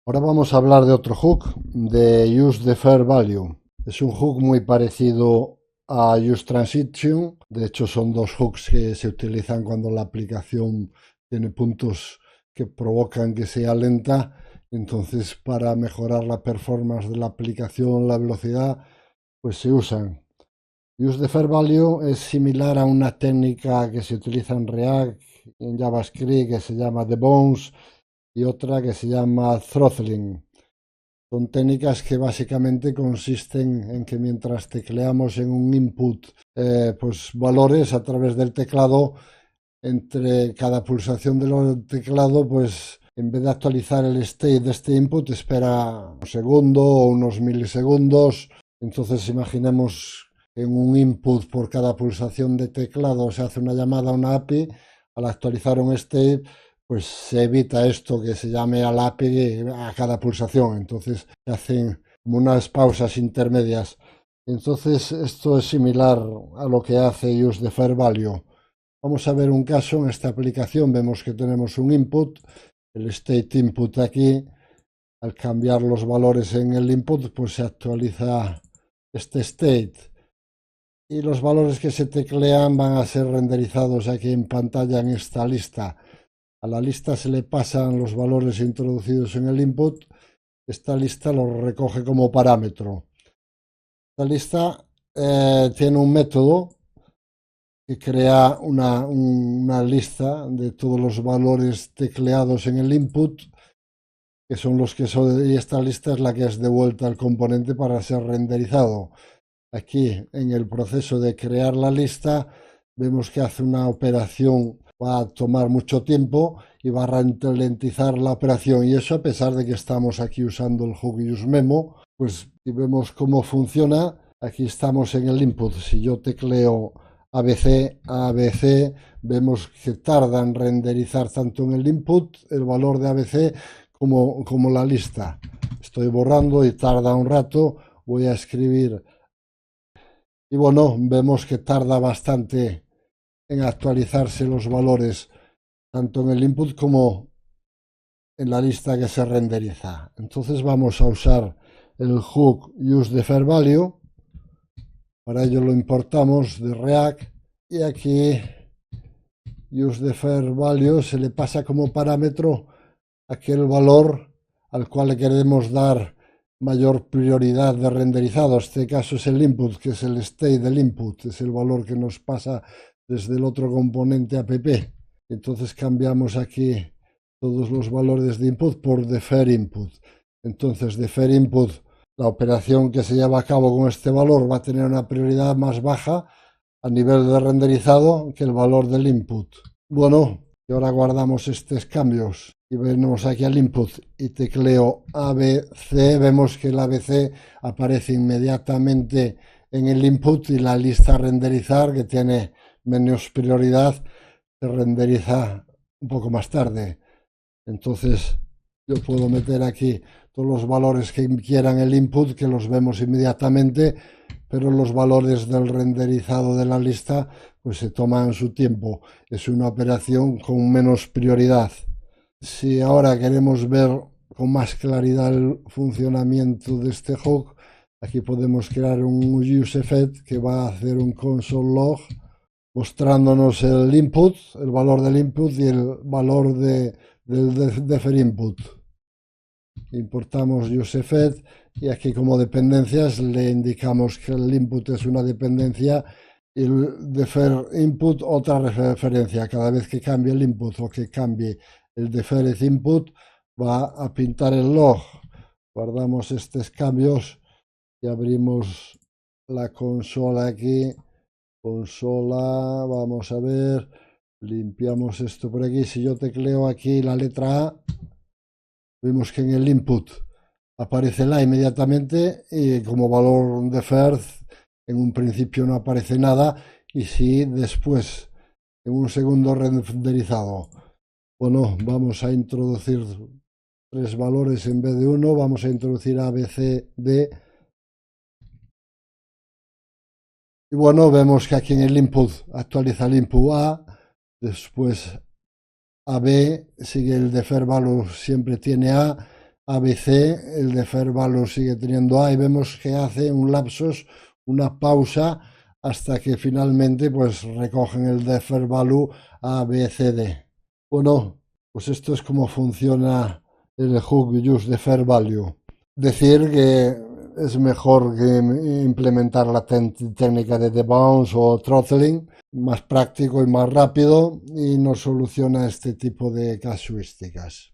Ahora vamos a hablar de otro hook, de Use Defer Value. Es un hook muy parecido a Use Transition. De hecho, son dos hooks que se utilizan cuando la aplicación tiene puntos que provocan que sea lenta. Entonces, para mejorar la performance de la aplicación, la velocidad, pues se usan. Use Defer Value es similar a una técnica que se utiliza en React, en JavaScript, que se llama debounce, y otra que se llama throttling. Son técnicas que básicamente consisten en que mientras tecleamos en un input pues valores a través del teclado, entre cada pulsación del teclado, pues en vez de actualizar el state de este input, espera un segundo o unos milisegundos. Entonces imaginemos que en un input por cada pulsación de teclado se hace una llamada a una API. Al actualizar un state, pues se evita esto que se llame al API a cada pulsación. Entonces se hacen como unas pausas intermedias. Entonces esto es similar a lo que hace Use Defer Value. Vamos a ver un caso en esta aplicación. Vemos que tenemos un input, el state input aquí. Al cambiar los valores en el input, pues se actualiza este state. Y los valores que se teclean van a ser renderizados aquí en pantalla en esta lista. A la lista se le pasan los valores introducidos en el input. Esta lista los recoge como parámetro. Esta lista tiene un método que crea una lista de todos los valores tecleados en el input, que son los que son, y esta lista es la que es devuelta al componente para ser renderizado. Aquí, en el proceso de crear la lista, vemos que hace una operación, va a tomar mucho tiempo y va a ralentizar la operación. Y eso a pesar de que estamos aquí usando el hook useMemo, pues si vemos cómo funciona, aquí estamos en el input. Si yo tecleo ABC, ABC, vemos que tarda en renderizar tanto en el input el valor de ABC como la lista. Estoy borrando y tarda un rato. Voy a escribir y bueno, vemos que tarda bastante en actualizarse los valores, tanto en el input como en la lista que se renderiza. Entonces vamos a usar el hook useDeferValue. Para ello lo importamos de React y aquí useDeferValue se le pasa como parámetro aquel valor al cual le queremos dar mayor prioridad de renderizado. Este caso es el input, que es el state del input, es el valor que nos pasa desde el otro componente app. Entonces cambiamos aquí todos los valores de input por defer input. Entonces defer input, la operación que se lleva a cabo con este valor va a tener una prioridad más baja a nivel de renderizado que el valor del input. Bueno, y ahora guardamos estos cambios y venimos aquí al input y tecleo ABC, vemos que el ABC aparece inmediatamente en el input y la lista a renderizar, que tiene menos prioridad, se renderiza un poco más tarde. Entonces yo puedo meter aquí todos los valores que quieran el input, que los vemos inmediatamente, pero los valores del renderizado de la lista pues se toman su tiempo. Es una operación con menos prioridad. Si ahora queremos ver con más claridad el funcionamiento de este hook, aquí podemos crear un useEffect que va a hacer un console log mostrándonos el input, el valor del input y el valor del defer input. Importamos useEffect y aquí como dependencias le indicamos que el input es una dependencia y el defer input otra referencia. Cada vez que cambie el input o que cambie el deferred input va a pintar el log. Guardamos estos cambios y abrimos la consola aquí. Consola, vamos a ver, limpiamos esto por aquí. Si yo tecleo aquí la letra A, vemos que en el input aparece la inmediatamente y como valor de first en un principio no aparece nada y si después en un segundo renderizado. Bueno, vamos a introducir tres valores en vez de uno, vamos a introducir A, B, C, D. Y bueno, vemos que aquí en el input actualiza el input A, después AB, sigue el defer value, siempre tiene A, ABC, el defer value sigue teniendo A y vemos que hace un lapsus, una pausa, hasta que finalmente pues recogen el defer value A, B, C, D. Bueno, pues esto es como funciona el hook use defer value. Decir que es mejor que implementar la técnica de debounce o throttling, más práctico y más rápido, y nos soluciona este tipo de casuísticas.